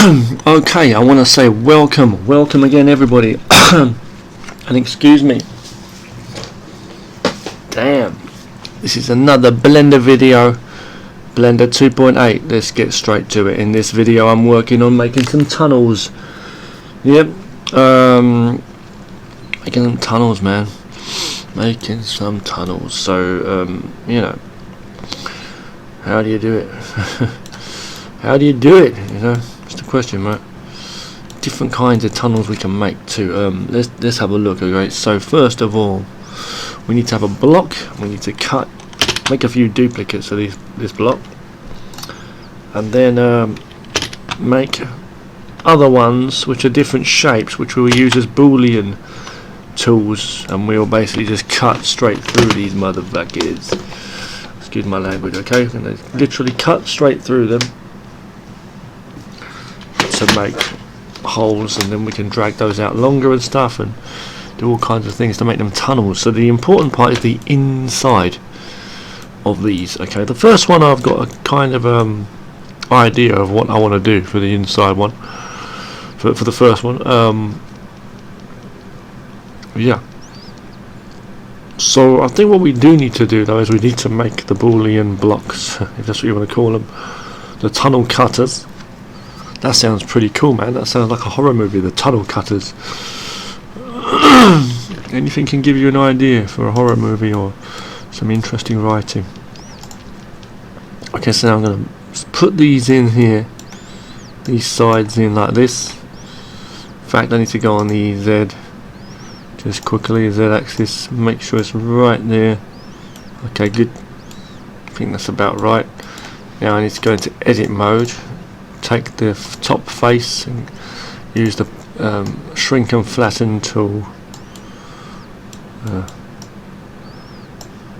Okay, I want to say welcome again, everybody. And excuse me. Damn, this is another Blender video, Blender 2.8. Let's get straight to it. In this video, I'm working on making some tunnels. Yep, making some tunnels, man. Making some tunnels. So, you know, how do you do it? How do you do it? You know, it's the question, right? Different kinds of tunnels we can make too. Let's have a look. Okay, so first of all, we need to have a block. We need to make a few duplicates of this block, and then make other ones which are different shapes, which we'll use as Boolean tools, and we'll basically just cut straight through these motherfuckers. Excuse my language. Okay, I'm gonna literally cut straight through them to make holes, and then we can drag those out longer and stuff, and do all kinds of things to make them tunnels. So the important part is the inside of these. Okay, the first one, I've got a kind of idea of what I want to do for the inside one, for the first one. Yeah, so I think what we do need to do though is we need to make the Boolean blocks, if that's what you want to call them, the tunnel cutters. That sounds pretty cool, man. That sounds like a horror movie, the tunnel cutters. Anything can give you an idea for a horror movie or some interesting writing. Okay, so now I'm going to put these in here, these sides in like this. In fact, I need to go on the Z, just quickly, Z axis, make sure it's right there. Okay, good. I think that's about right. Now I need to go into edit mode, take the top face and use the shrink and flatten tool.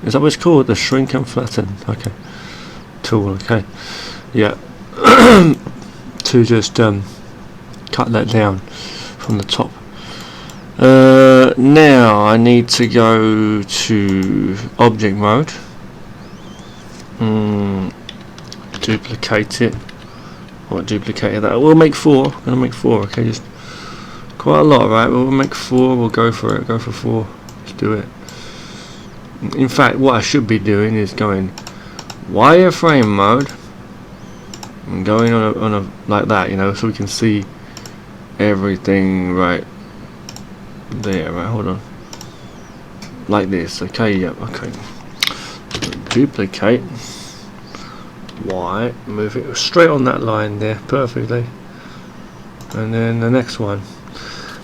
Is that what it's called? The shrink and flatten. Okay. Tool. Okay. Yeah. To just cut that down from the top. Now I need to go to object mode. Duplicate it. Or duplicated that. We'll make 4. I'm gonna make 4. Okay, just quite a lot, right? We'll make 4. We'll go for it. Go for 4. Let's do it. In fact, what I should be doing is going wireframe mode and going on a like that, you know, so we can see everything right there. Right, hold on. Like this. Okay. Yep. Yeah, okay. Duplicate. Y, move it straight on that line there perfectly, and then the next one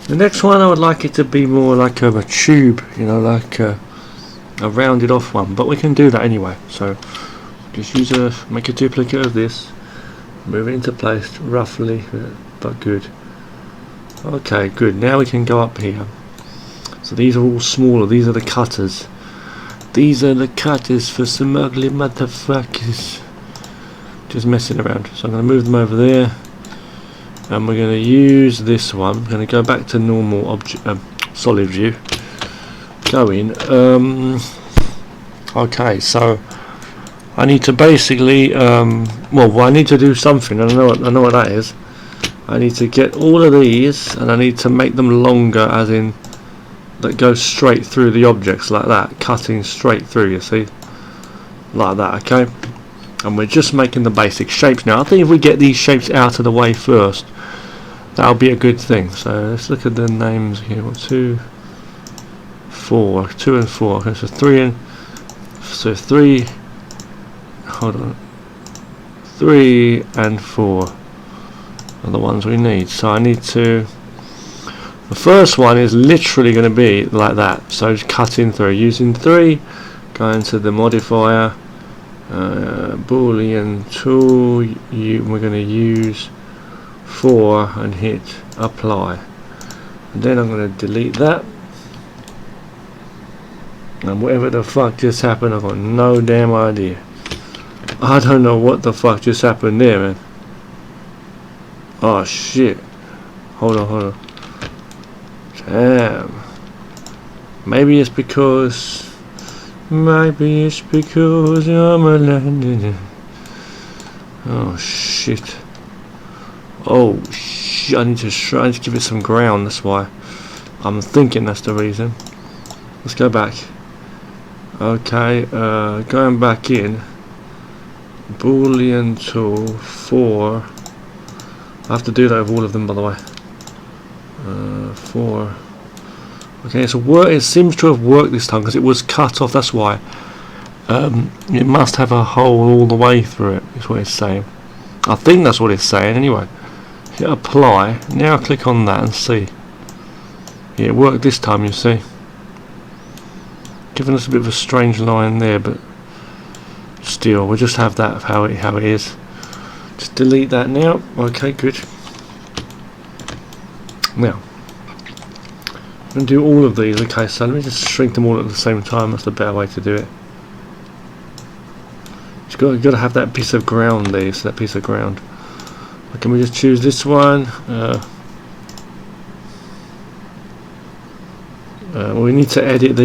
I would like it to be more like a tube, you know, like a rounded off one, but we can do that anyway. So just make a duplicate of this, move it into place roughly, but good. Okay, good. Now we can go up here. So these are all smaller. These are the cutters. These are the cutters for some ugly motherfuckers. Just messing around. So I'm going to move them over there, and we're going to use this one. I'm going to go back to normal object, solid view. Go in. Okay, so I need to basically, well, I need to do something. I know what that is. I need to get all of these, and I need to make them longer, as in that goes straight through the objects like that, cutting straight through. You see, like that. Okay. And we're just making the basic shapes now. I think if we get these shapes out of the way first, that'll be a good thing. So let's look at the names here. 2, 4, 2 and 4. Okay, so 3. Hold on. 3 and 4 are the ones we need. So I need to. The first one is literally going to be like that. So just cutting through using 3. Going to the modifier. Boolean tool, we're going to use 4 and hit apply, and then I'm going to delete that, and whatever the fuck just happened, I've got no damn idea. I don't know what the fuck just happened there, man. Oh shit, hold on, damn, maybe it's because I'm a landing. Oh shit. Oh shit, I need to give it some ground, that's why. I'm thinking that's the reason. Let's go back. Okay, going back in. Boolean tool 4. I have to do that with all of them, by the way. 4. Okay, so it seems to have worked this time because it was cut off, that's why. It must have a hole all the way through it, is what it's saying. I think that's what it's saying anyway. Hit apply. Now click on that and see. Yeah, it worked this time, you see. Giving us a bit of a strange line there, but still, we'll just have that how it is. Just delete that now. Okay, good. Now, I'm going to do all of these. Okay, so let me just shrink them all at the same time. That's the better way to do it. You've got to have that piece of ground there. So that piece of ground. Can we just choose this one? We need to edit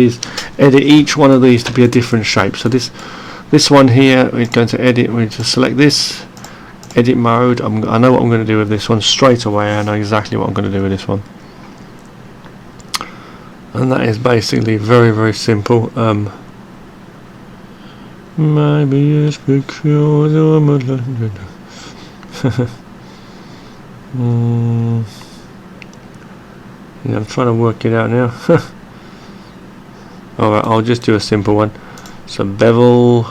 each one of these to be a different shape. So this one here, we're going to edit. We just select this, edit mode. I know what I'm going to do with this one straight away. I know exactly what I'm going to do with this one, and that is basically very, very simple. Maybe it's because I'm a yeah, I'm trying to work it out now. Alright, I'll just do a simple one. So bevel,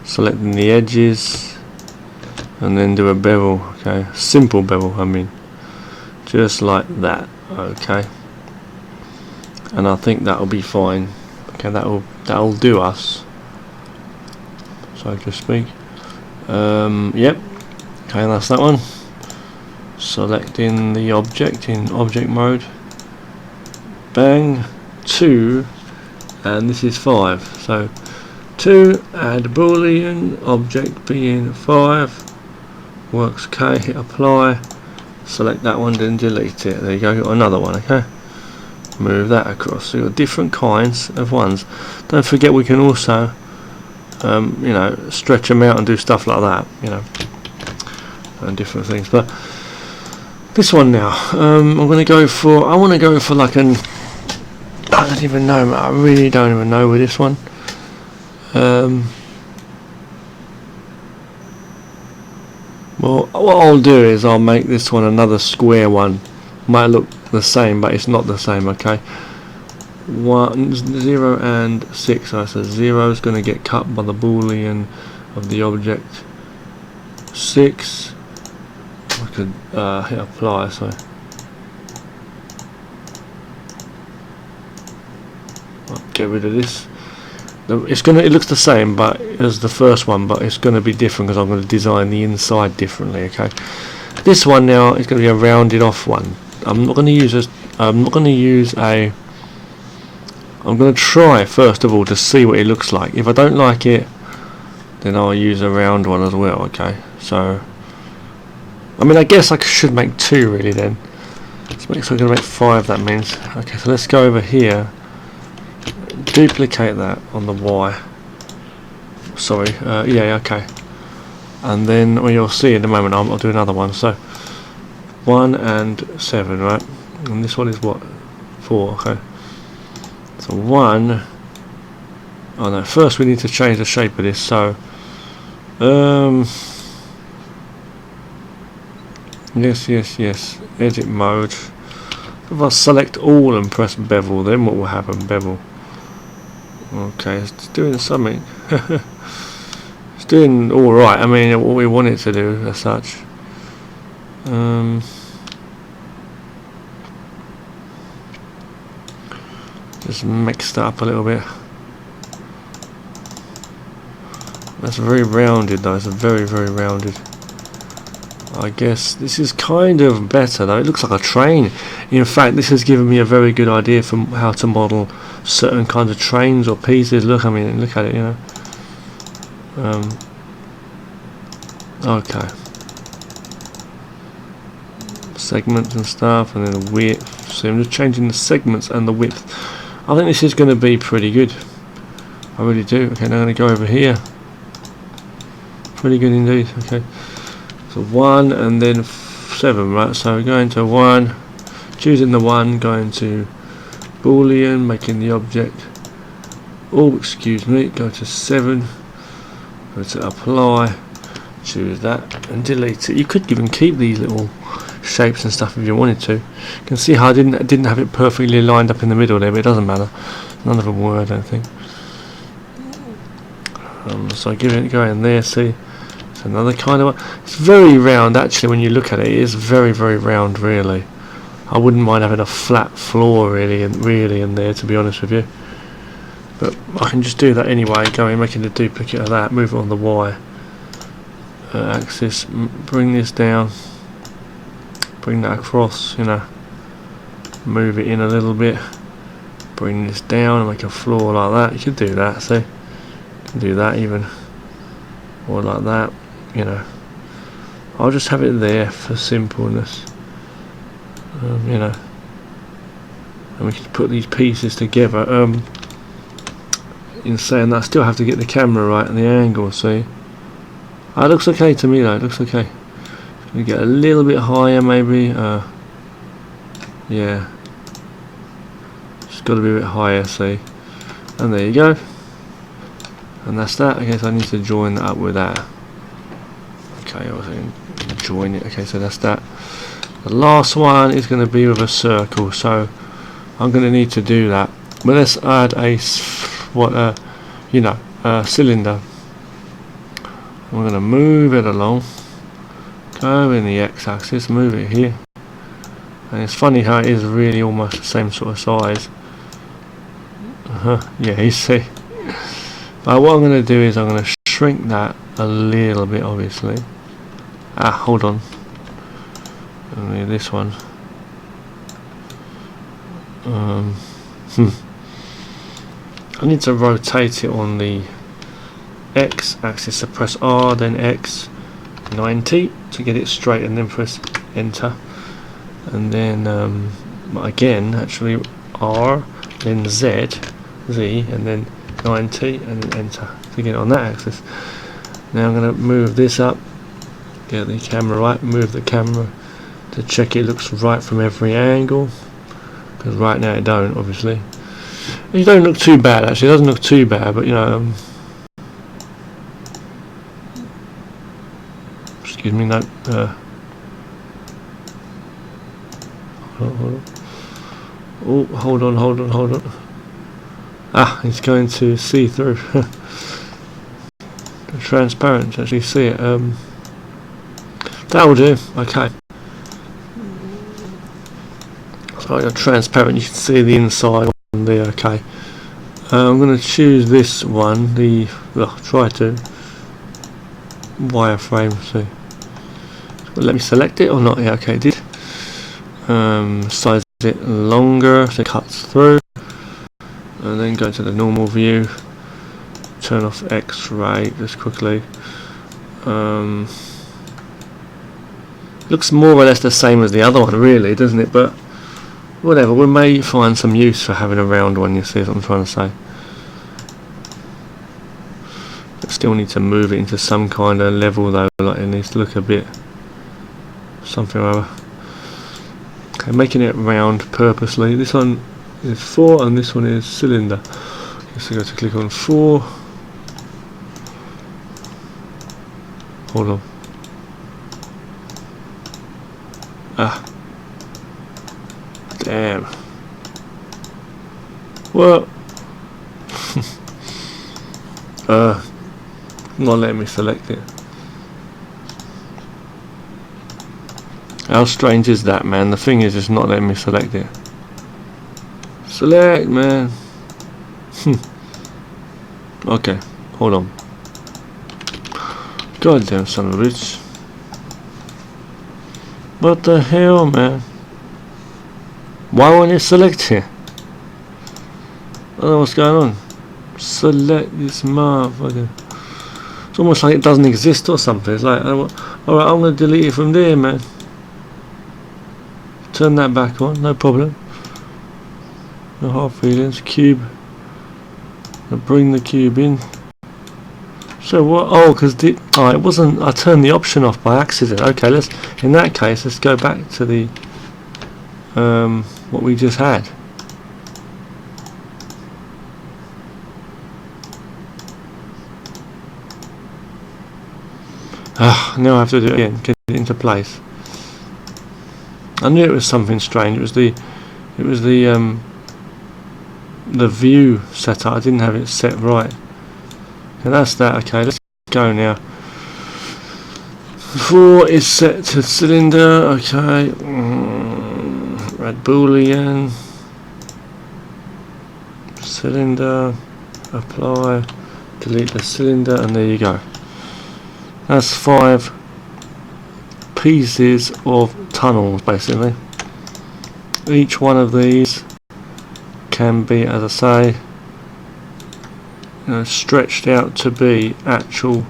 selecting the edges, and then do a bevel. Okay, simple bevel, I mean, just like that. Okay, and I think that'll be fine. Okay, that'll do us, so to speak. Yep. Okay, that's that one. Selecting the object in object mode. Bang. 2, and this is 5. So 2, add boolean, object being 5. Works. Okay, hit apply. Select that one, then delete it. There you go. Got another one. Okay. Move that across. So you've got different kinds of ones. Don't forget we can also, you know, stretch them out and do stuff like that. You know, and different things. But this one now, I'm going to go for. I want to go for like an. I don't even know. I really don't even know with this one. Well, what I'll do is I'll make this one another square one. Might look the same, but it's not the same. Okay. 0 and 6. So 0 is going to get cut by the boolean of the object. 6. I could hit apply. So. Get rid of this. It looks the same, but as the first one, but it's going to be different because I'm going to design the inside differently. Okay. This one now is going to be a rounded off one. I'm not going to use a. I'm going to try first of all to see what it looks like. If I don't like it, then I'll use a round one as well. Okay. So. I mean, I guess I should make 2 really then. So I'm going to make 5. That means. Okay. So let's go over here. Duplicate that on the Y. Sorry, yeah, okay. And then, well, you'll see in a moment. I'll do another one. So 1 and 7, right? And this one is what? 4. Okay. So 1. Oh no! First, we need to change the shape of this. So, yes. Edit mode. If I select all and press bevel, then what will happen? Bevel. Okay, it's doing something. It's doing alright. I mean, what we want it to do as such. Just mixed up a little bit. That's very rounded though. It's very, very rounded. I guess this is kind of better though. It looks like a train. In fact, this has given me a very good idea for how to model certain kinds of trains or pieces. Look, I mean, look at it, you know. Okay. Segments and stuff, and then the width. So I'm just changing the segments and the width. I think this is going to be pretty good. I really do. Okay, now I'm going to go over here. Pretty good indeed. Okay. So 1 and then 7, right? So we're going to 1, choosing the 1, going to Boolean, making the object. Oh, excuse me, go to 7, go to apply, choose that and delete it. You could even keep these little shapes and stuff if you wanted to. You can see how I didn't have it perfectly lined up in the middle there, but it doesn't matter. None of them were, I don't think. So I give it go in there. See, it's another kind of one. It's very round actually. When you look at it, it is very round. Really, I wouldn't mind having a flat floor really in there, to be honest with you. But I can just do that anyway. Go in, making a duplicate of that. Move it on the Y axis. Bring this down. Bring that across. You know. Move it in a little bit. Bring this down and make a floor like that. You could do that. See. Do that even, or like that, you know. I'll just have it there for simpleness, you know, and we can put these pieces together. In saying that, I still have to get the camera right and the angle. See, it looks okay to me though. It looks okay. We get a little bit higher maybe. Yeah, it's got to be a bit higher. See, and there you go. And that's that. Okay, so I need to join that up with that. Okay, I was going to join it. Okay, so that's that. The last one is going to be with a circle, so I'm going to need to do that. But let's add a cylinder. I'm going to move it along. Go in the x-axis, move it here. And it's funny how it is really almost the same sort of size. Yeah, you see. What I'm going to do is I'm going to shrink that a little bit, obviously. Hold on. This one. I need to rotate it on the x-axis. So press R, then X, 90 to get it straight, and then press Enter. And then again, actually R, then Z, and then 90 and then enter to get it on that axis. Now I'm going to move this up, get the camera right, move the camera to check it looks right from every angle, because right now it don't, obviously. It don't look too bad actually, it doesn't look too bad, but you know, excuse me, no, hold on. It's going to see through. Transparent to actually see it. That'll do. Okay. So you're transparent. You can see the inside on there. Okay. I'm going to choose this one. Try to wireframe. See. Let me select it or not? Yeah. Okay. It did. Size it longer so it cuts through. And then go to the normal view, turn off X-ray just quickly. Looks more or less the same as the other one really, doesn't it? But whatever, we may find some use for having a round one, you see what I'm trying to say. But still need to move it into some kind of level though, like it needs to look a bit something or other. Okay, making it round purposely. This one is 4 and this one is cylinder. So go to click on 4. Hold on. Damn. Well, not letting me select it. How strange is that, man? The thing is, it's not letting me select it. Select, man. Okay, hold on. Goddamn son of a bitch. What the hell, man? Why won't it select here? I don't know what's going on. Select this motherfucker. It's almost like it doesn't exist or something. It's like, alright, I'm going to delete it from there, man. Turn that back on, no problem. No hard feelings. Cube. I'll bring the cube in. So what? Oh, because oh, it wasn't. I turned the option off by accident. Okay, let's. In that case, let's go back to the what we just had. Now I have to do it again. Get it into place. I knew it was something strange. It was the view setup. I didn't have it set right. And that's that. Okay, let's go now. 4 is set to cylinder. Okay. Red Boolean. Cylinder. Apply. Delete the cylinder, and there you go. That's 5 pieces of tunnels, basically. Each one of these can be, as I say, stretched out to be actual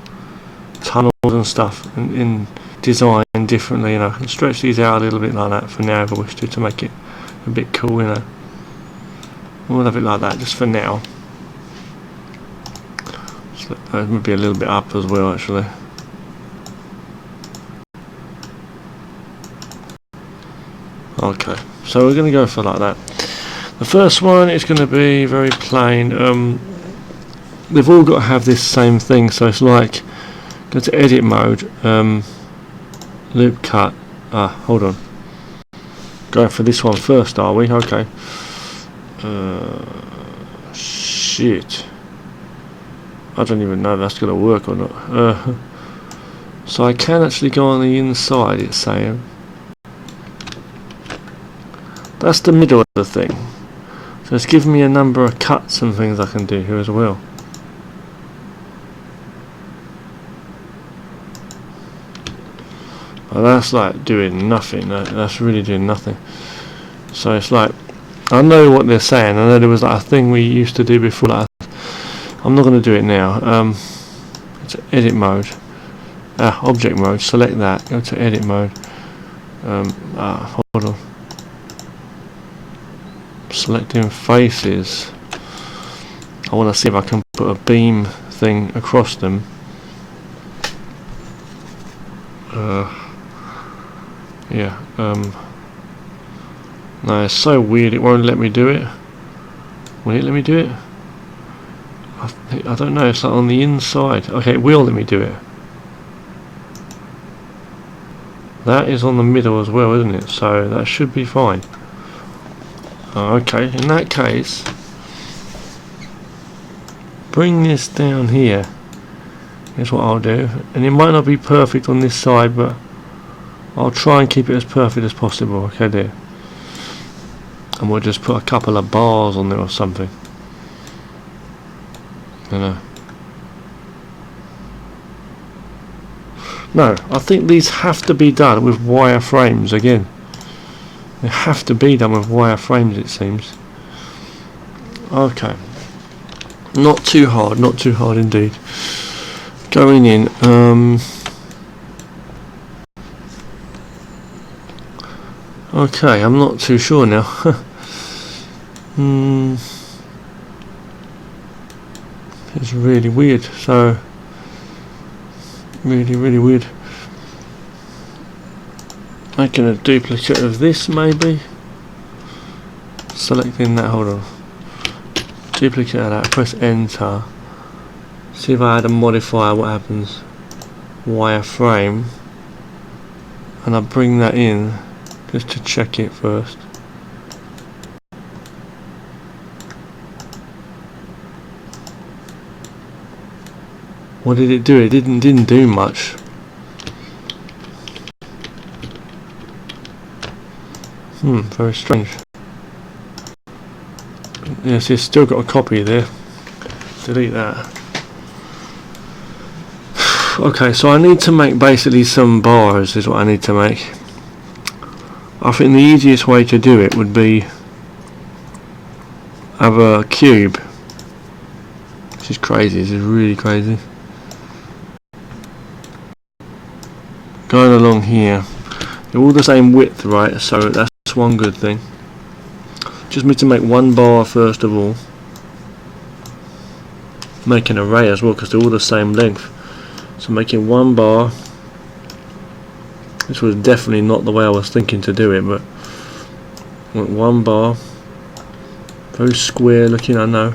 tunnels and stuff, and in design differently. I can stretch these out a little bit like that for now if I wish to make it a bit cool. We'll have it like that just for now. So maybe a little bit up as well, actually. Okay, so we're going to go for like that. The first one is going to be very plain. They've all got to have this same thing, so it's like go to edit mode, loop cut. Hold on. Go for this one first, are we? Okay. Shit. I don't even know if that's going to work or not. So I can actually go on the inside, it's saying. That's the middle of the thing. So it's giving me a number of cuts and things I can do here as well. But that's like doing nothing. That's really doing nothing. So it's like, I know what they're saying. I know there was like a thing we used to do before. Like, I'm not going to do it now. It's edit mode. Object mode. Select that. Go to edit mode. Hold on. Selecting faces. I want to see if I can put a beam thing across them. Yeah. No, it's so weird. It won't let me do it. Will it let me do it? I don't know. It's like on the inside. Okay, it will let me do it. That is on the middle as well, isn't it? So that should be fine. Okay, in that case, bring this down here. Here's what I'll do. And it might not be perfect on this side, but I'll try and keep it as perfect as possible. Okay, there. And we'll just put a couple of bars on there or something. No, I think these have to be done with wire frames again. They have to be done with wire frames, it seems. Okay. Not too hard indeed. Going in. Okay, I'm not too sure now. It's really weird. So, really weird. Making a duplicate of this, maybe. Selecting that. Hold on. Duplicate of that. Press enter. See if I add a modifier. What happens? Wireframe. And I bring that in just to check it first. What did it do? It didn't do much. Very strange. Yes, it's still got a copy there. Delete that. Okay, so I need to make basically some bars is what I need to make. I think the easiest way to do it would be have a cube. This is crazy, this is really crazy. Going along here. They're all the same width, right? So that's one good thing. Just need to make one bar first of all. make an array as well, because they're all the same length. So making one bar. This was definitely not the way I was thinking to do it, but one bar, very square looking, I know.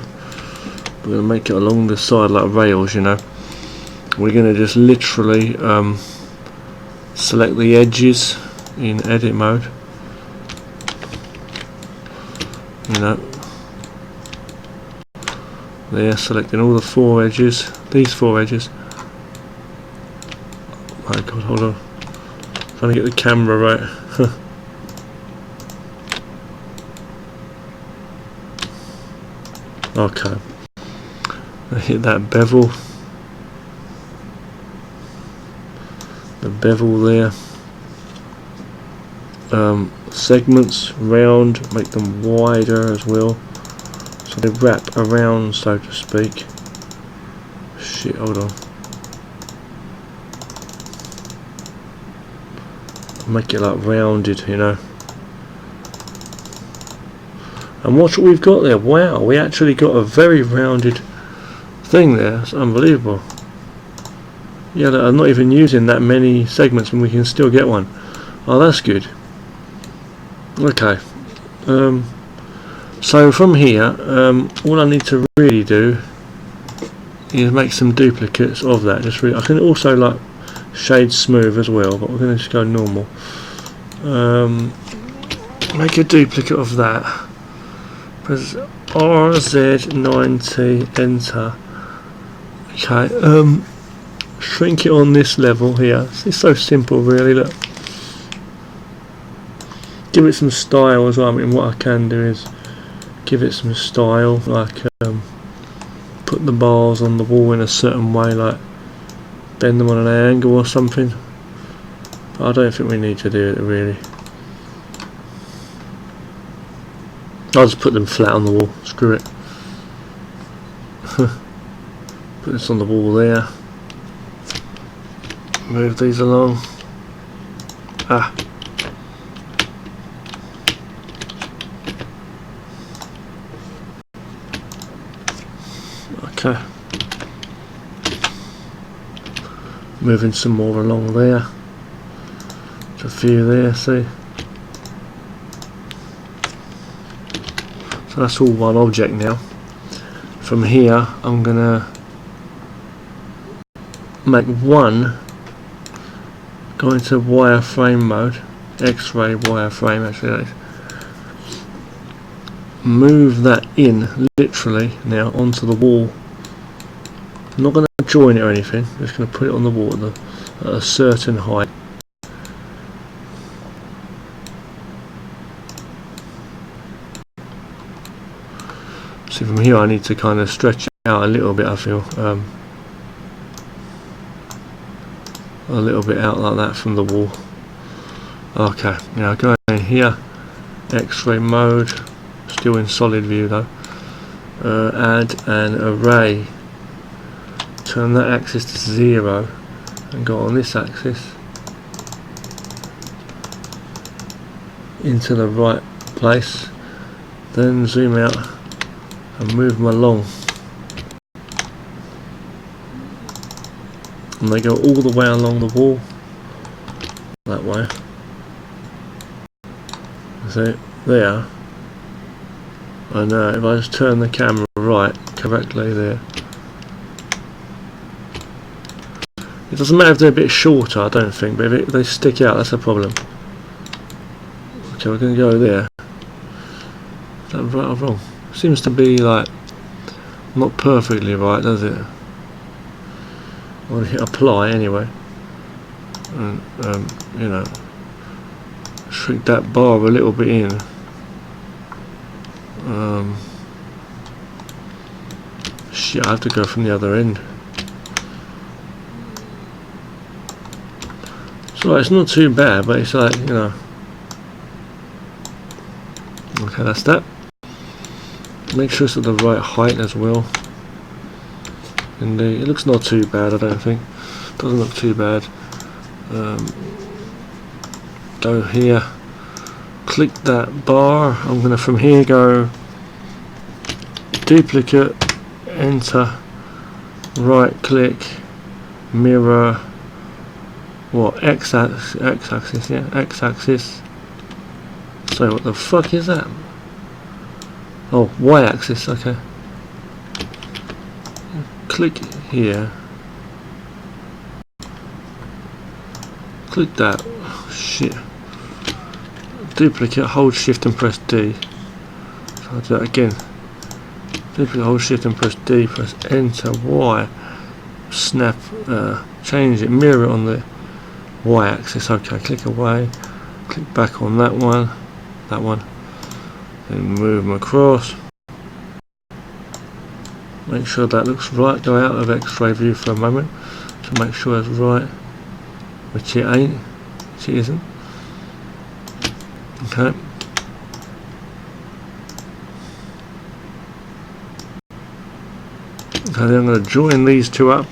We're going to make it along the side like rails, you know. We're going to just literally select the edges in edit mode, you know. There, selecting all the 4 edges, these 4 edges. Oh my god, hold on. Trying to get the camera right. Okay. I hit that bevel. The bevel there. Segments round, make them wider as well, so they wrap around, so to speak. Shit, hold on. Make it like rounded, you know. And watch what we've got there. Wow, we actually got a very rounded thing there. It's unbelievable. Yeah, I'm not even using that many segments and we can still get one. Oh, that's good. Okay. So from here, all I need to really do is make some duplicates of that. I can also like shade smooth as well, but we're going to just go normal. Make a duplicate of that. Press RZ90, enter. Okay, shrink it on this level here. It's so simple really, look. Give it some style as well. I mean, what I can do is give it some style, like put the bars on the wall in a certain way, like bend them on an angle or something. But I don't think we need to do it really. I'll just put them flat on the wall, screw it. Put this on the wall there. Move these along. Ah. Okay. Moving some more along there. Just a few there, see? So that's all one object now. From here I'm gonna make one go into wireframe mode, X-ray wireframe actually. Move that in literally now onto the wall. I'm not going to join it or anything, I'm just going to put it on the wall at a certain height. See, from here I need to kind of stretch it out a little bit, I feel. A little bit out like that from the wall. Okay, now go in here, X-ray mode, still in solid view though. Add an array. Turn that axis to 0 and go on this axis into the right place. Then zoom out and move them along. And they go all the way along the wall that way. So there. And if I just turn the camera right correctly there, it doesn't matter if they're a bit shorter, I don't think, but if they stick out, that's a problem. Okay, we're going to go there. Is that right or wrong? Seems to be like not perfectly right, does it? I want to hit apply anyway, and you know, shrink that bar a little bit in. Shit, I have to go from the other end. So it's not too bad, but it's like, you know. Okay, that's that. Make sure it's at the right height as well. And it looks not too bad, I don't think. Doesn't look too bad. Go here. Click that bar. I'm gonna from here go duplicate, enter, right click, mirror, what, x-axis, yeah, x-axis. So what the fuck is that? Oh, y-axis, okay. Click here. Click that. Oh, shit. Duplicate, hold shift and press D. So I'll do that again. Duplicate, hold shift and press D, press enter, Y. Snap, change it, mirror it on the Y axis. Okay, click away. Click back on that one. Then move them across. Make sure that looks right. Go out of X-ray view for a moment to make sure it's right, which it ain't, which it isn't. Okay. Okay, then I'm going to join these two up.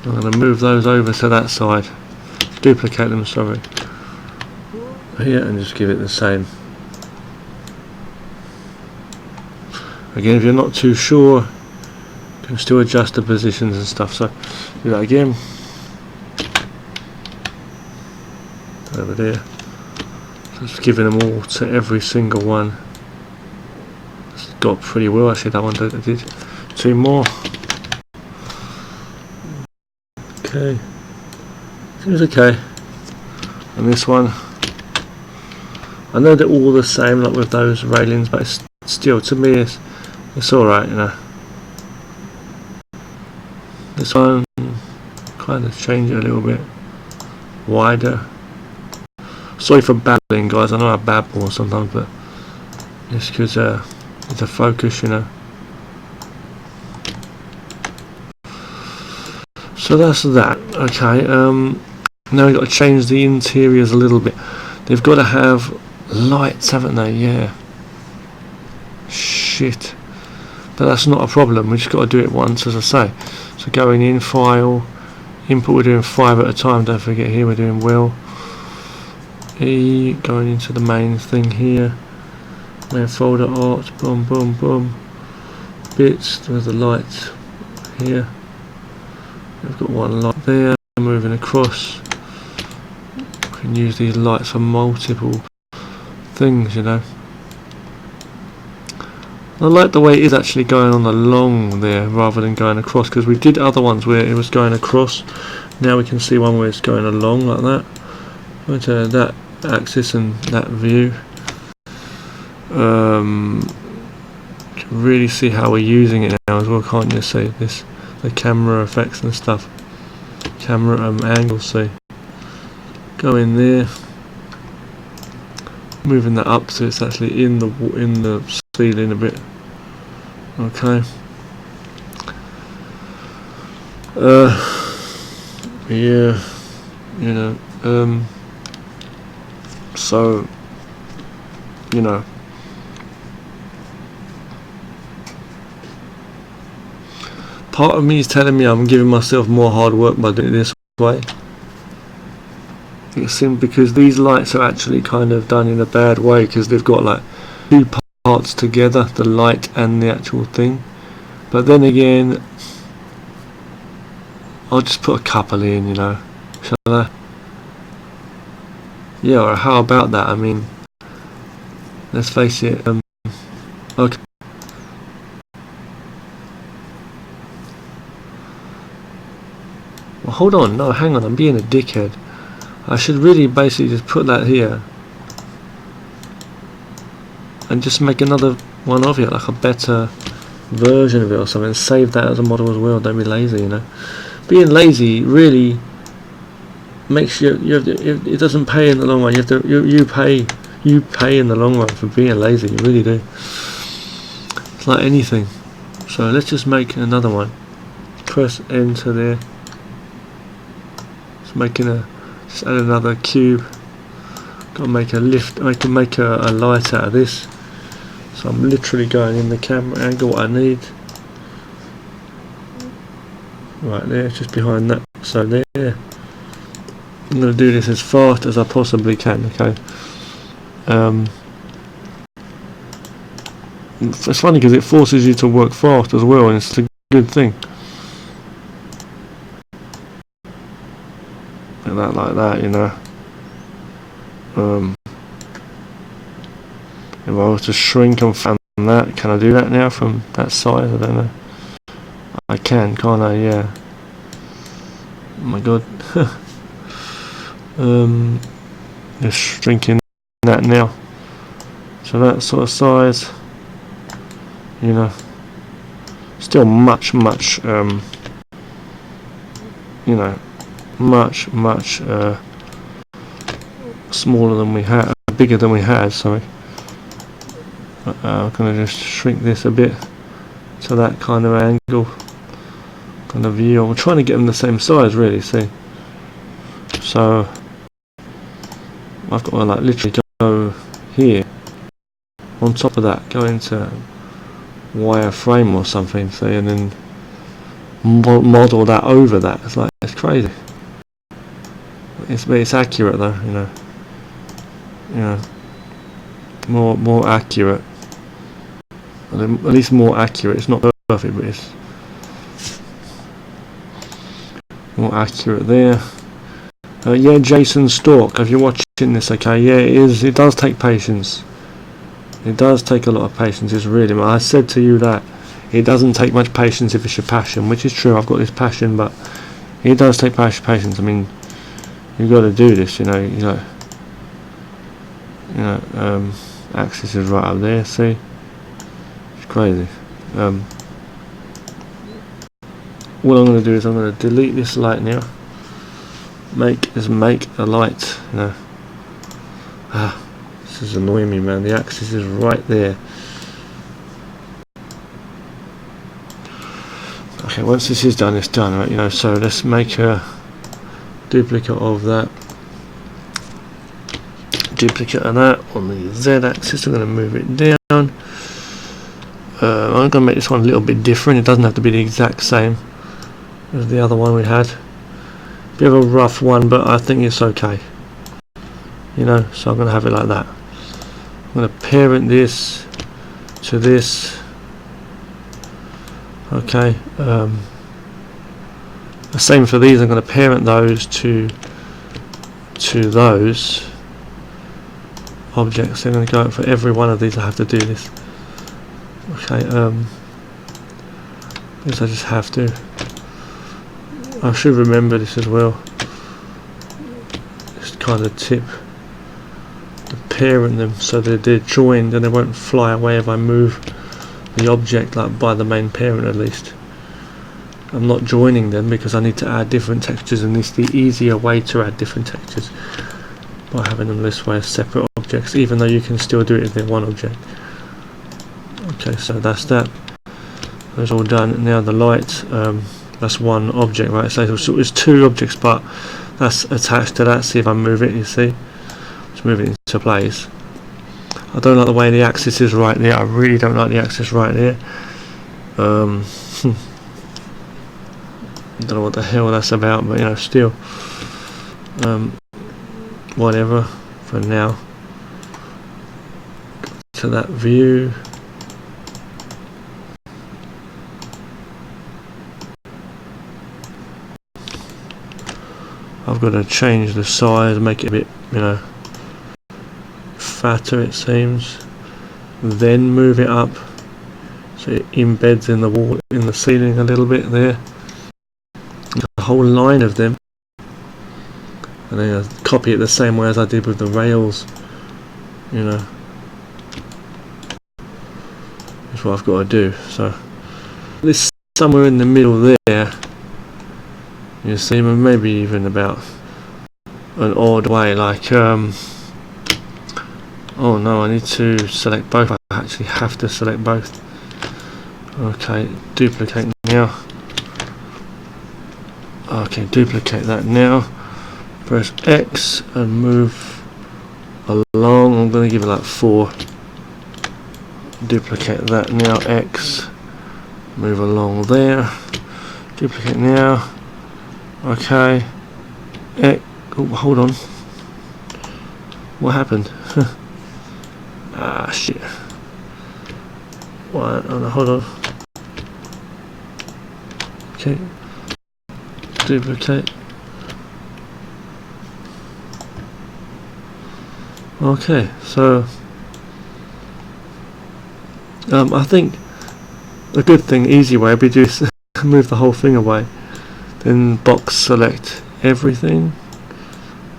I'm going to move those over to that side. Duplicate them, sorry. Here, and just give it the same. Again, if you're not too sure, you can still adjust the positions and stuff. So do that again. Over there. Just giving them all to every single one. It's got pretty well actually, that one did. Two more. Okay. Seems okay. And this one, I know they're all the same like with those railings, but it's still, to me, it's alright, you know. This one, kind of change it a little bit wider. Sorry for babbling, guys. I know I babble sometimes, but it's because it's a focus, you know. So that's that. Okay. Now we've got to change the interiors a little bit. They've got to have lights, haven't they? Yeah. Shit. But that's not a problem. We just got to do it once, as I say. So going in, file, input. We're doing 5 at a time. Don't forget here we're doing will. E, going into the main thing here. Main folder, art, boom, boom, boom. Bits. There's the lights here. We've got one light there. Moving across. We can use these lights for multiple things, you know. I like the way it is actually going on along there rather than going across, because we did other ones where it was going across. Now we can see one where it's going along like that. Go to that axis and that view. You can really see how we're using it now as well, can't you? See this, the camera effects and stuff. Camera angles, see. Go in there. Moving that up so it's actually in the ceiling a bit. Okay. Yeah, you know, so, you know, part of me is telling me I'm giving myself more hard work by doing it this way. It's simply because these lights are actually kind of done in a bad way, because they've got like two parts together, the light and the actual thing. But then again, I'll just put a couple in, you know. Shall I? Yeah, or how about that? I mean, let's face it. Okay. Well, hold on. No, hang on. I'm being a dickhead. I should really basically just put that here and just make another one of it, like a better version of it or something. Save that as a model as well. Don't be lazy, you know. Being lazy really makes you have to, it doesn't pay in the long run. You have to you pay in the long run for being lazy. You really do. It's like anything. So let's just make another one. Press enter there. Just add another cube. Got to make a lift. I can make a light out of this. So I'm literally going in the camera angle what I need. Right there, just behind that. So there. I'm going to do this as fast as I possibly can. Okay. It's funny because it forces you to work fast as well, and it's a good thing. at that like that, you know. If I was to shrink and fan that, can I do that now from that size? I don't know. I can, can't I? Yeah. Oh my god. Just shrinking that now. So that sort of size, you know, still much, you know, much smaller than we had, bigger than we had, sorry. I'm going to just shrink this a bit to that kind of angle, kind of view. I'm trying to get them the same size, really, see. So I've got to like literally go here, on top of that, go into wireframe or something, see, and then model that over that. It's like, it's crazy. It's accurate though, you know. More accurate. At least more accurate. It's not perfect, but it's more accurate there. Yeah, Jason Stork, if you're watching this, okay, yeah, it does take patience. It does take a lot of patience. It's really, I said to you that it doesn't take much patience if it's your passion, which is true. I've got this passion, but it does take patience. I mean, you've got to do this, you know. Axis is right up there. See, it's crazy. What I'm going to do is I'm going to delete this light now. Make a light. You know. This is annoying me, man. The axis is right there. Okay, once this is done, it's done, right? You know. So let's make a duplicate of that. Duplicate of that on the Z-axis. I'm going to move it down. I'm going to make this one a little bit different. It doesn't have to be the exact same as the other one we had. Bit of a rough one, but I think it's okay. You know, so I'm going to have it like that. I'm going to parent this to this. Okay. The same for these. I'm going to parent those to those objects. I'm going to go for every one of these. I have to do this. Okay. Because I just have to. I should remember this as well. Just kind of tip to parent them so that they're joined and they won't fly away if I move the object, like by the main parent at least. I'm not joining them because I need to add different textures, and it's the easier way to add different textures by having them this way as separate objects, even though you can still do it if they're one object. Okay, so that's that. That's all done. Now the light. That's one object, right? So it's two objects, but that's attached to that. See if I move it, you see? Just move it into place. I don't like the way the axis is right there. I really don't like the axis right there. Don't know what the hell that's about, but you know, still. Whatever, for now. To that view. I've got to change the size, make it a bit, you know, fatter it seems. Then move it up so it embeds in the wall, in the ceiling a little bit there. A whole line of them. And then I copy it the same way as I did with the rails, you know. That's what I've got to do. So this somewhere in the middle there. You see, maybe even about an odd way, like, oh no, I need to select both. I actually have to select both. Okay, duplicate now. Okay, duplicate that now. Press X and move along. I'm going to give it like 4. Duplicate that now, X. Move along there. Duplicate now. Okay. Oh, hold on. What happened? Ah, shit. What? Oh, no, hold on. Okay. Duplicate. Okay, so I think a good thing, easy way, would be to just move the whole thing away. Then box select everything.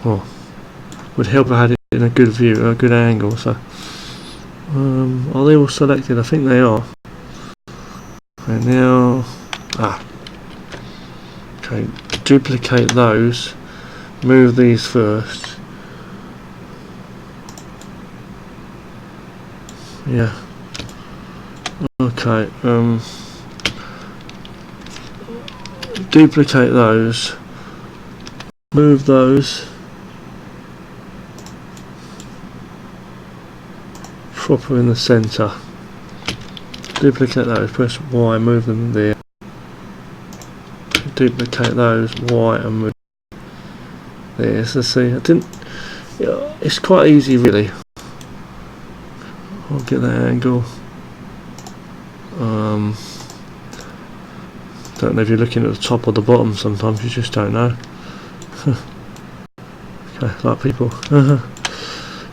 Well, would help if I had it in a good view, a good angle. So, are they all selected? I think they are. And now, okay, duplicate those. Move these first. Yeah. Okay. Duplicate those. Move those. Proper in the centre. Duplicate those. Press Y. Move them there. Duplicate those. Y and move there. So see, I didn't. Yeah, it's quite easy, really. I'll get that angle. Don't know if you're looking at the top or the bottom. Sometimes you just don't know. Okay, like people.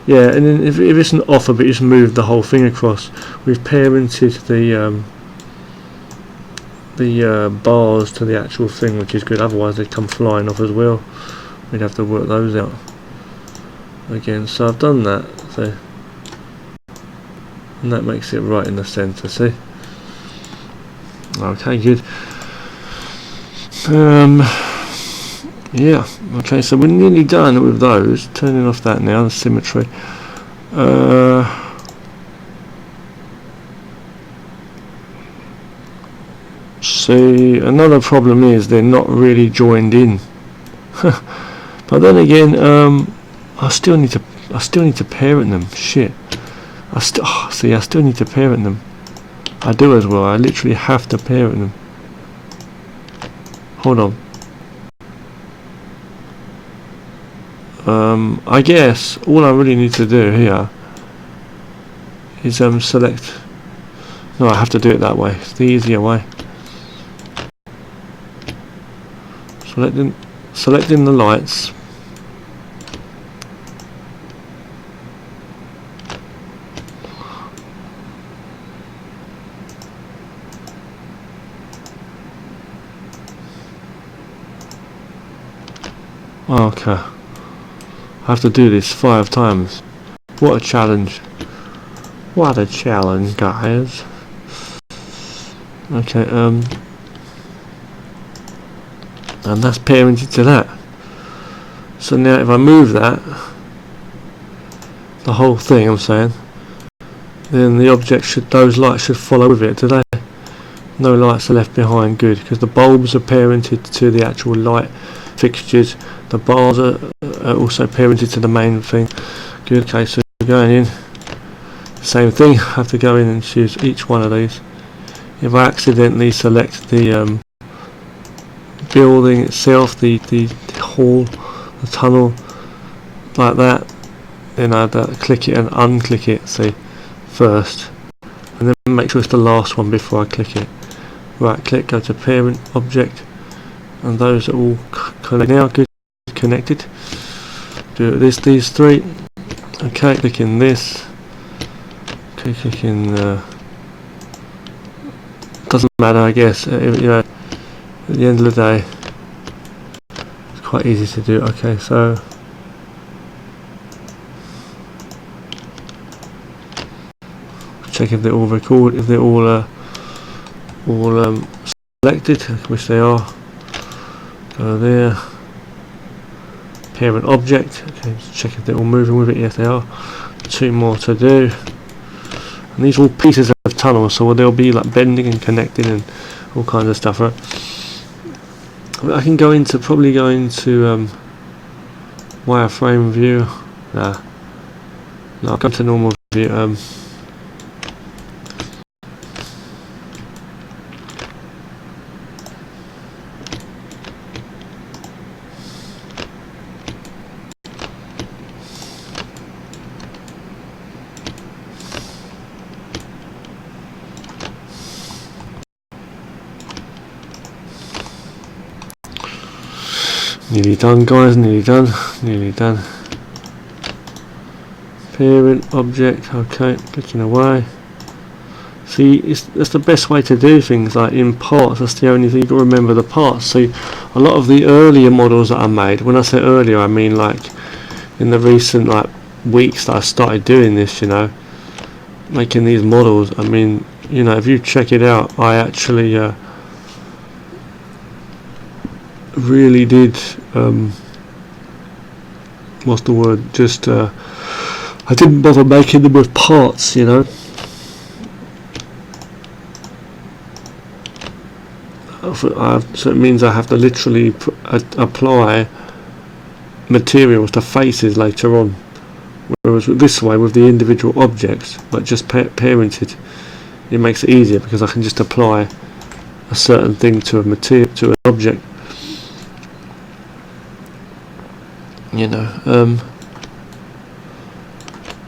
Yeah, and then if it's an offer, but you just move the whole thing across. We've parented the bars to the actual thing, which is good. Otherwise, they'd come flying off as well. We'd have to work those out again. So I've done that. So, and that makes it right in the centre. See? Okay, good. Yeah, okay, so we're nearly done with those. Turning off that now, the symmetry. See, another problem is they're not really joined in. But then again, I still need to parent them. Shit. I still need to parent them. I do as well. I literally have to parent them. Hold on. I guess all I really need to do here is select. No, I have to do it that way. It's the easier way. Selecting the lights. Okay. I have to do this 5 times. What a challenge. What a challenge, guys. Okay, and that's parented to that. So now if I move that, the whole thing, I'm saying, then the object those lights should follow with it, do they? No lights are left behind, good, because the bulbs are parented to the actual light fixtures. The bars are also parented to the main thing. Good, okay, so going in, same thing, I have to go in and choose each one of these. If I accidentally select the building itself, the hall, the tunnel, like that, then I'd click it and unclick it, see, first, and then make sure it's the last one before I click it. Right click, go to parent object, and those are all connected now. Good, connected. Do these 3. Okay, clicking this. Okay, clicking. Doesn't matter, I guess. You know, at the end of the day, it's quite easy to do. Okay, so check if they're all recorded, if they're all selected, which they are. Go there. Parent object. Okay, check if they're all moving with it. Yes, they are. 2 more to do. And these are all pieces of tunnels, so they'll be like bending and connecting and all kinds of stuff, right? I can probably go into wireframe view. No, I'll go to normal view. Nearly done, guys, nearly done. Parent object, okay, clicking away. See, that's the best way to do things, like in parts. That's the only thing you got to remember, the parts. See, a lot of the earlier models that I made, when I say earlier, I mean like in the recent like weeks that I started doing this, you know, making these models. I mean, you know, if you check it out, I actually really did what's the word, just I didn't bother making them with parts, you know. So it means I have to literally apply materials to faces later on, whereas with this way, with the individual objects, but just parented, it makes it easier because I can just apply a certain thing to a material, to an object, you know.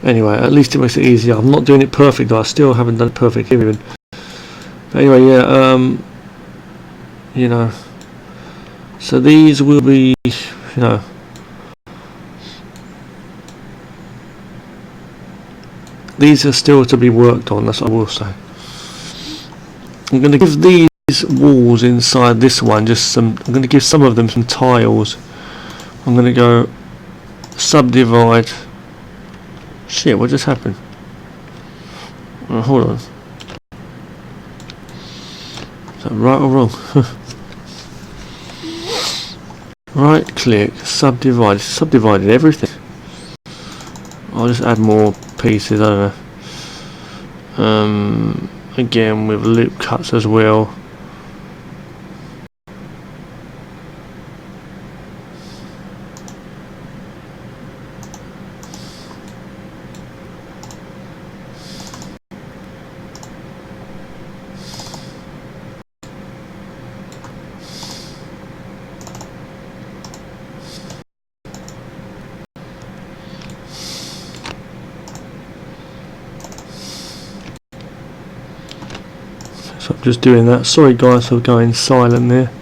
Anyway, at least it makes it easier. I'm not doing it perfect though. I still haven't done it perfect here even. But anyway, yeah. You know, so these will be, you know, these are still to be worked on, that's what I will say. I'm going to give these walls inside this one just some, I'm going to give some of them some tiles. I'm going to go subdivide. Shit, what just happened? Oh, hold on. Is that right or wrong? Right click, subdivide. It's subdivided everything. I'll just add more pieces, I don't know. Again with loop cuts as well. So I'm just doing that. Sorry guys for going silent there.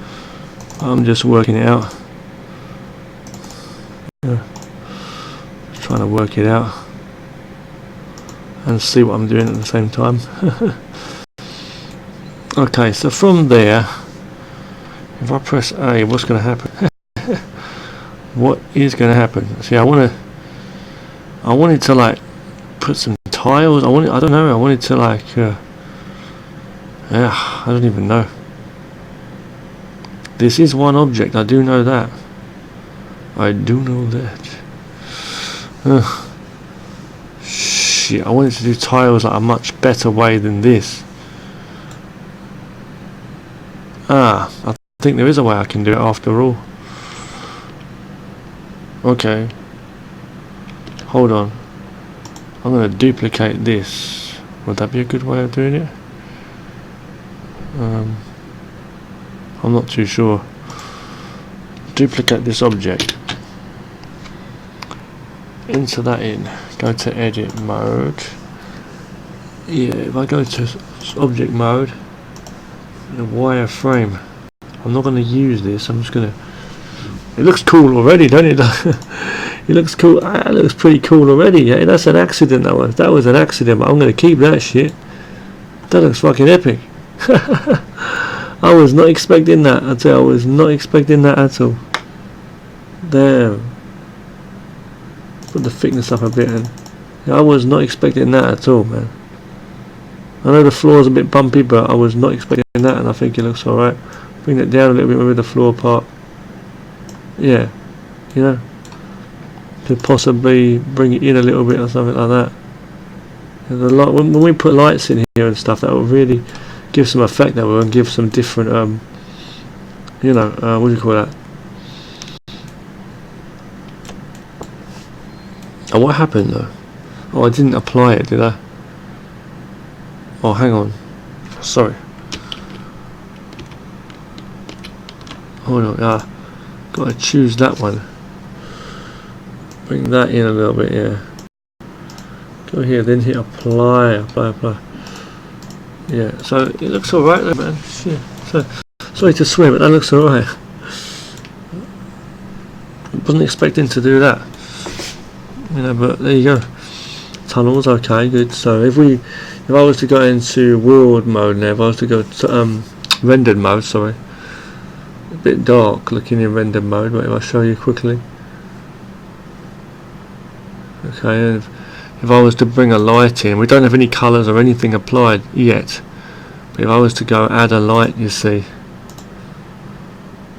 I'm just working it out. Yeah. Just trying to work it out and see what I'm doing at the same time. Okay, so from there, if I press A, what's going to happen? What is going to happen? See, I wanted to like put some tiles. I don't know. I wanted to like. Yeah, I don't even know. This is one object, I do know that. I do know that. Shit, I wanted to do tiles like a much better way than this. I think there is a way I can do it after all. Okay. Hold on. I'm going to duplicate this. Would that be a good way of doing it? I'm not too sure. Duplicate this object. Enter that in. Go to edit mode. Yeah, if I go to object mode, the wireframe. I'm not going to use this. I'm just going to. It looks cool already, don't it? It looks cool. It looks pretty cool already. Yeah, that's an accident. That was an accident. But I'm going to keep that shit. That looks fucking epic. I was not expecting that. I tell you, I was not expecting that at all. Damn. Put the thickness up a bit, and yeah, I was not expecting that at all, man. I know the floor's a bit bumpy, but I was not expecting that, and I think it looks alright. Bring it down a little bit with the floor part. Yeah, you know, could possibly bring it in a little bit or something like that. There's a lot when we put lights in here and stuff, that will really give some effect. That will, and give some different, you know, what do you call that? Oh, what happened though? Oh, I didn't apply it, did I? Oh, hang on. Sorry. Hold on. Got to choose that one. Bring that in a little bit, yeah. Go here, then hit apply, apply. Yeah, so it looks alright though, man. Yeah. So, sorry to swear, but that looks alright. Wasn't expecting to do that. You know, but there you go. tunnels. Okay, good. So if I was to go into world mode now, if I was to go to rendered mode, sorry, a bit dark looking in rendered mode, but if I show you quickly. Okay, and if I was to bring a light in, we don't have any colours or anything applied yet, but if I was to go add a light, you see,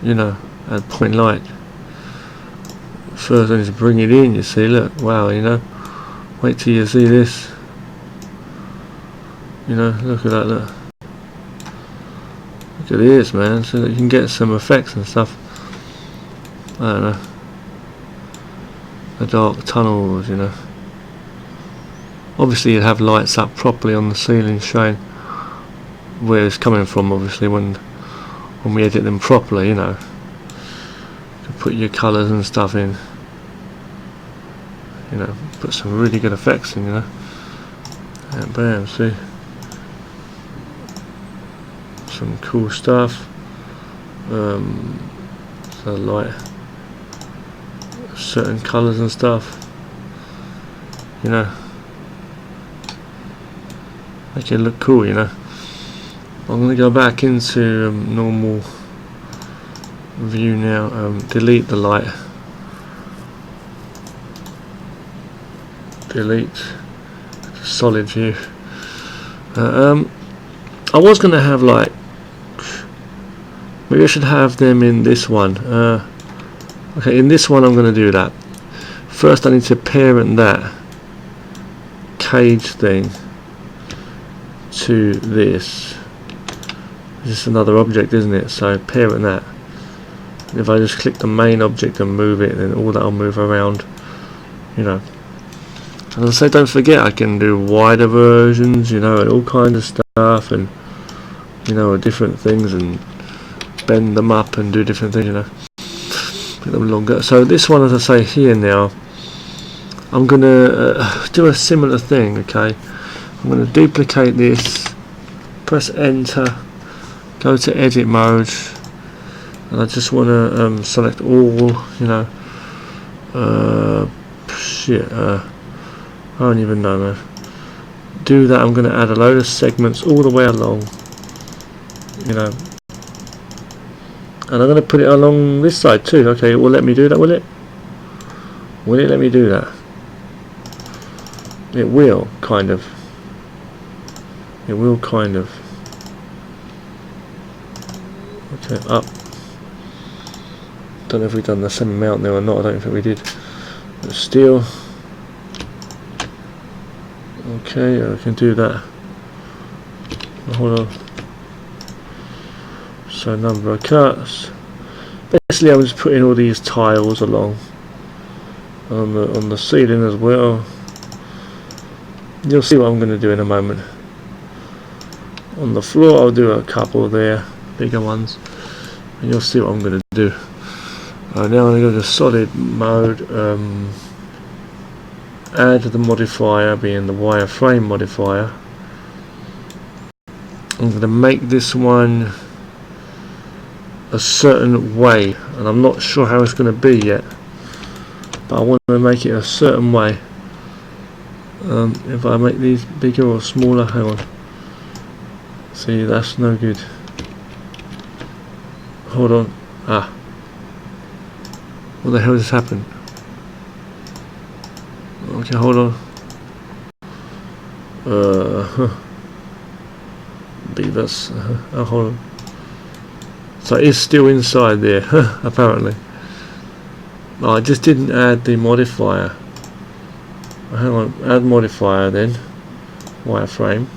you know, add point light, first I need to bring it in, you see, look, wow, you know, wait till you see this, you know, look at that, look at this, man, so that you can get some effects and stuff. I don't know, the dark tunnels, you know. Obviously you'd have lights up properly on the ceiling showing where it's coming from, obviously when we edit them properly, you know. You can put your colours and stuff in, you know, put some really good effects in, you know. And bam, see, some cool stuff. So like certain colours and stuff, you know, make it look cool, you know. I'm going to go back into normal view now, delete the light, delete solid view. I was going to have like, maybe I should have them in this one. Okay, in this one I'm going to do that. First I need to parent that cage thing to this. This is another object, isn't it? So parent that. If I just click the main object and move it, then all that will move around, you know. And I say, don't forget, I can do wider versions, you know, and all kinds of stuff, and you know, different things, and bend them up and do different things, you know, make them longer. So this one, as I say here now, I'm gonna do a similar thing. Okay, I'm gonna duplicate this, press enter, go to edit mode, and I just want to select all, you know, I don't even know, man. Do that. I'm going to add a load of segments all the way along, you know, and I'm going to put it along this side too. Okay, it will let me do that, will it? Will it let me do that? It will, kind of. It will, kind of. Okay, up. Don't know if we've done the same amount there or not. I don't think we did. But still. Okay, I can do that. Hold on. So number of cuts. Basically, I'm just putting all these tiles along on the ceiling as well. You'll see what I'm going to do in a moment. On the floor, I'll do a couple there, bigger ones, and you'll see what I'm going to do. Now I'm going to go to solid mode. Add the modifier, being the wireframe modifier. I'm going to make this one a certain way, and I'm not sure how it's going to be yet, but I want to make it a certain way. If I make these bigger or smaller, hang on. See, that's no good. Hold on. What the hell just happened? Okay, hold on. Beavers. Oh, hold on. So it's still inside there, apparently. Oh, I just didn't add the modifier. Hang on, add modifier then. Wireframe.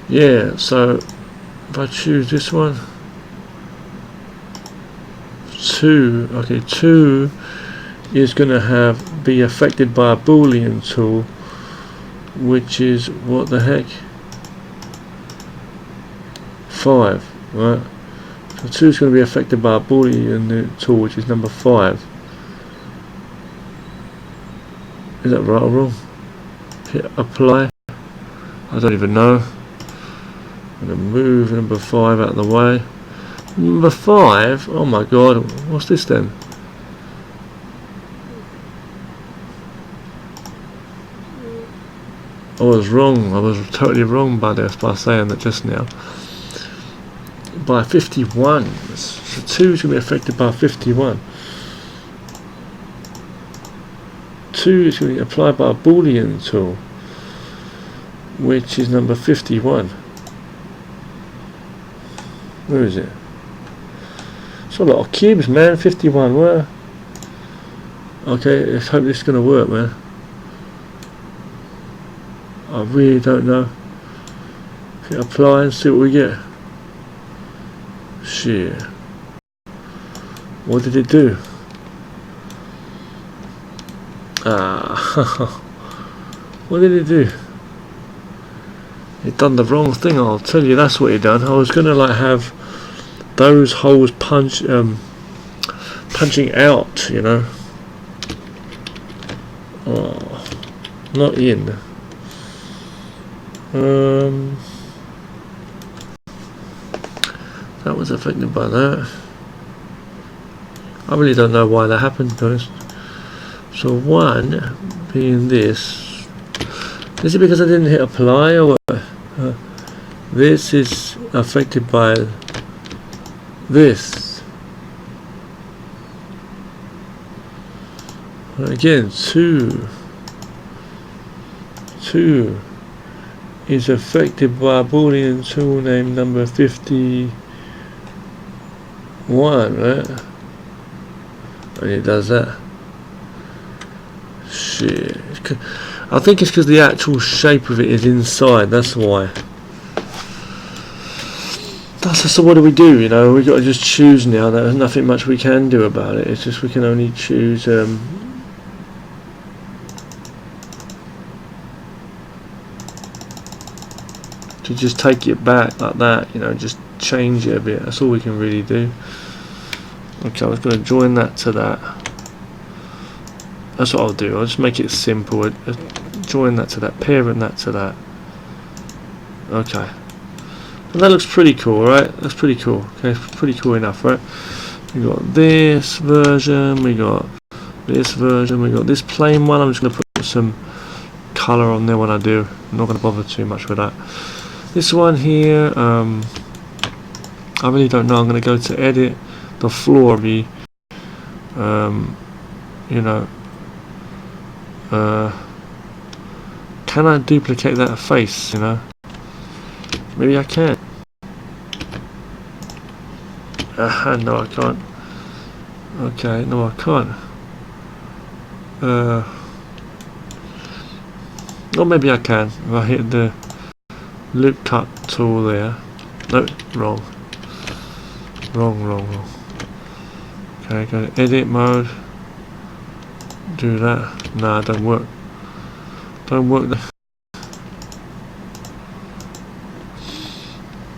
Yeah, so if I choose this one. 2, okay, 2 is going to be affected by a Boolean tool, which is, what the heck, 5, right? So 2 is going to be affected by a Boolean tool, which is number 5. Is that right or wrong? Hit apply. I don't even know. I'm going to move number 5 out of the way. Number 5, oh my god, what's this then? I was wrong. I was totally wrong by saying that just now. By 51. So 2 is going to be affected by 51. 2 is going to be applied by a Boolean tool, which is number 51. Where is it? It's a lot of cubes, man. 51. Where? Okay, let's hope this is going to work, man. I really don't know. Hit apply and see what we get. Shit. What did it do? What did it do? It done the wrong thing, I'll tell you, that's what it done. I was gonna like have those holes punching out, you know. Oh, not in. That was affected by that. I really don't know why that happened, to be honest. So 1 being this. Is it because I didn't hit apply, or what? This is affected by this. Again, 2 is affected by a Boolean tool named number 51, right? And it does that. Shit. I think it's because the actual shape of it is inside, that's why. So what do we do, you know? We've got to just choose now. There's nothing much we can do about it. It's just we can only choose to just take it back like that, you know, just change it a bit. That's all we can really do. Okay, I was going to join that to that. That's what I'll do. I'll just make it simple. Join that to that, parent that to that. Okay. And that looks pretty cool, right? That's pretty cool. Okay, pretty cool enough, right? We got this version, we got this version, we got this plain one. I'm just going to put some colour on there when I do. I'm not going to bother too much with that. This one here, I really don't know. I'm going to go to edit. The floor be, you know, can I duplicate that face, you know? Maybe I can. No I can't. Okay, no I can't. Or maybe I can if I hit the loop cut tool there. No, wrong. Wrong. Okay, go to edit mode. Do that. Nah, don't work. Don't work.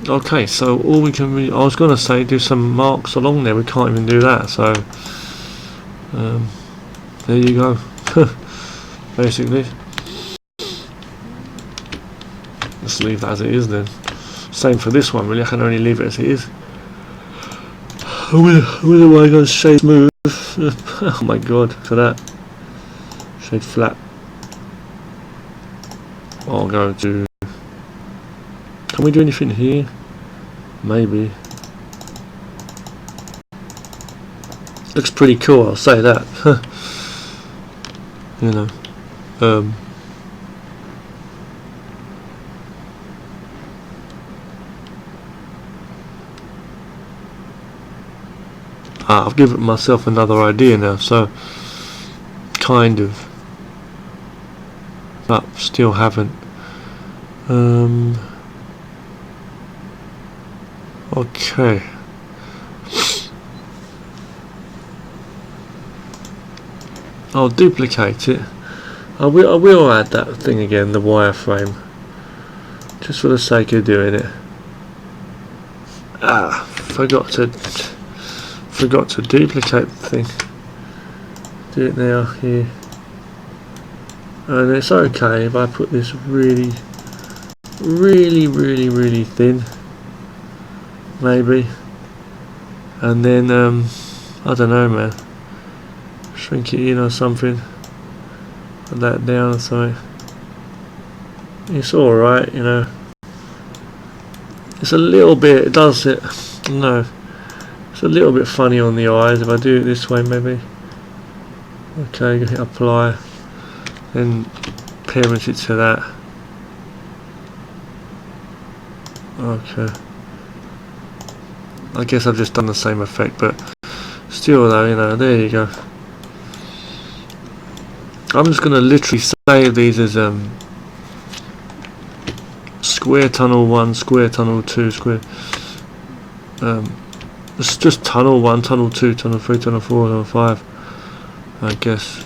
Okay, so all we can I was going to say do some marks along there. We can't even do that. So there you go. Basically, let's leave that as it is then. Same for this one. Really, I can only leave it as it is. Whether I go shade smooth. Oh my god, for that. Shade flat. I'll go to. Can we do anything here? Maybe. Looks pretty cool, I'll say that. You know. I've given myself another idea now, so kind of, but still haven't. Okay. I'll duplicate it. I will add that thing again, the wireframe, just for the sake of doing it. Forgot to duplicate the thing. Do it now here, and it's okay if I put this really thin, maybe, and then I don't know, man, shrink it in or something, put that down or something. it's alright, you know. It's a little bit, it does it, no, it's a little bit funny on the eyes if I do it this way maybe. Okay, hit apply, then parent it to that. Okay. I guess I've just done the same effect, but still though, you know, there you go. I'm just going to literally save these as square tunnel 1, square tunnel 2, square it's just tunnel 1, tunnel 2, tunnel 3, tunnel 4, tunnel 5, I guess.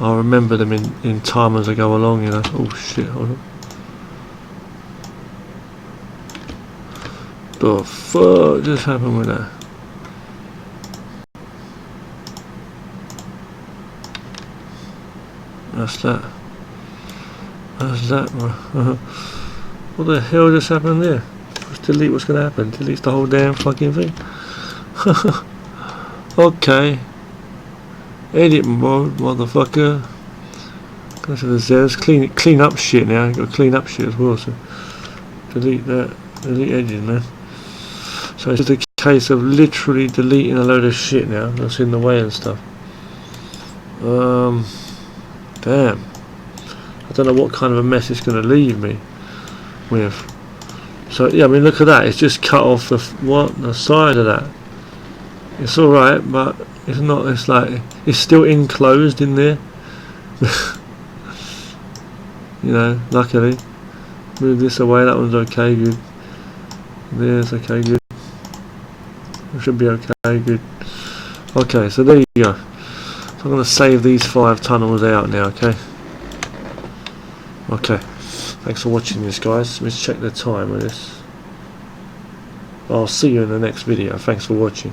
I'll remember them in time as I go along, you know. Oh shit, hold on. The fuck just happened with that? That's that. That's that. What the hell just happened there? Let's delete what's going to happen. Deletes the whole damn fucking thing. Okay. Edit mode, motherfucker. Go to the Zers. Clean up shit now. Got to clean up shit as well. So delete that. Delete edges, man. So it's just a case of literally deleting a load of shit now that's in the way and stuff. Damn. I don't know what kind of a mess it's going to leave me with. So yeah, I mean look at that. It's just cut off the the side of that. It's all right, but it's not. It's like it's still enclosed in there. You know, luckily. Move this away. That one's okay. Good. There's okay. Good. It should be okay. Good. Okay, so there you go. So I'm going to save these 5 tunnels out now. Okay. Okay. Thanks for watching this, guys. Let's check the time with this. I'll see you in the next video. Thanks for watching.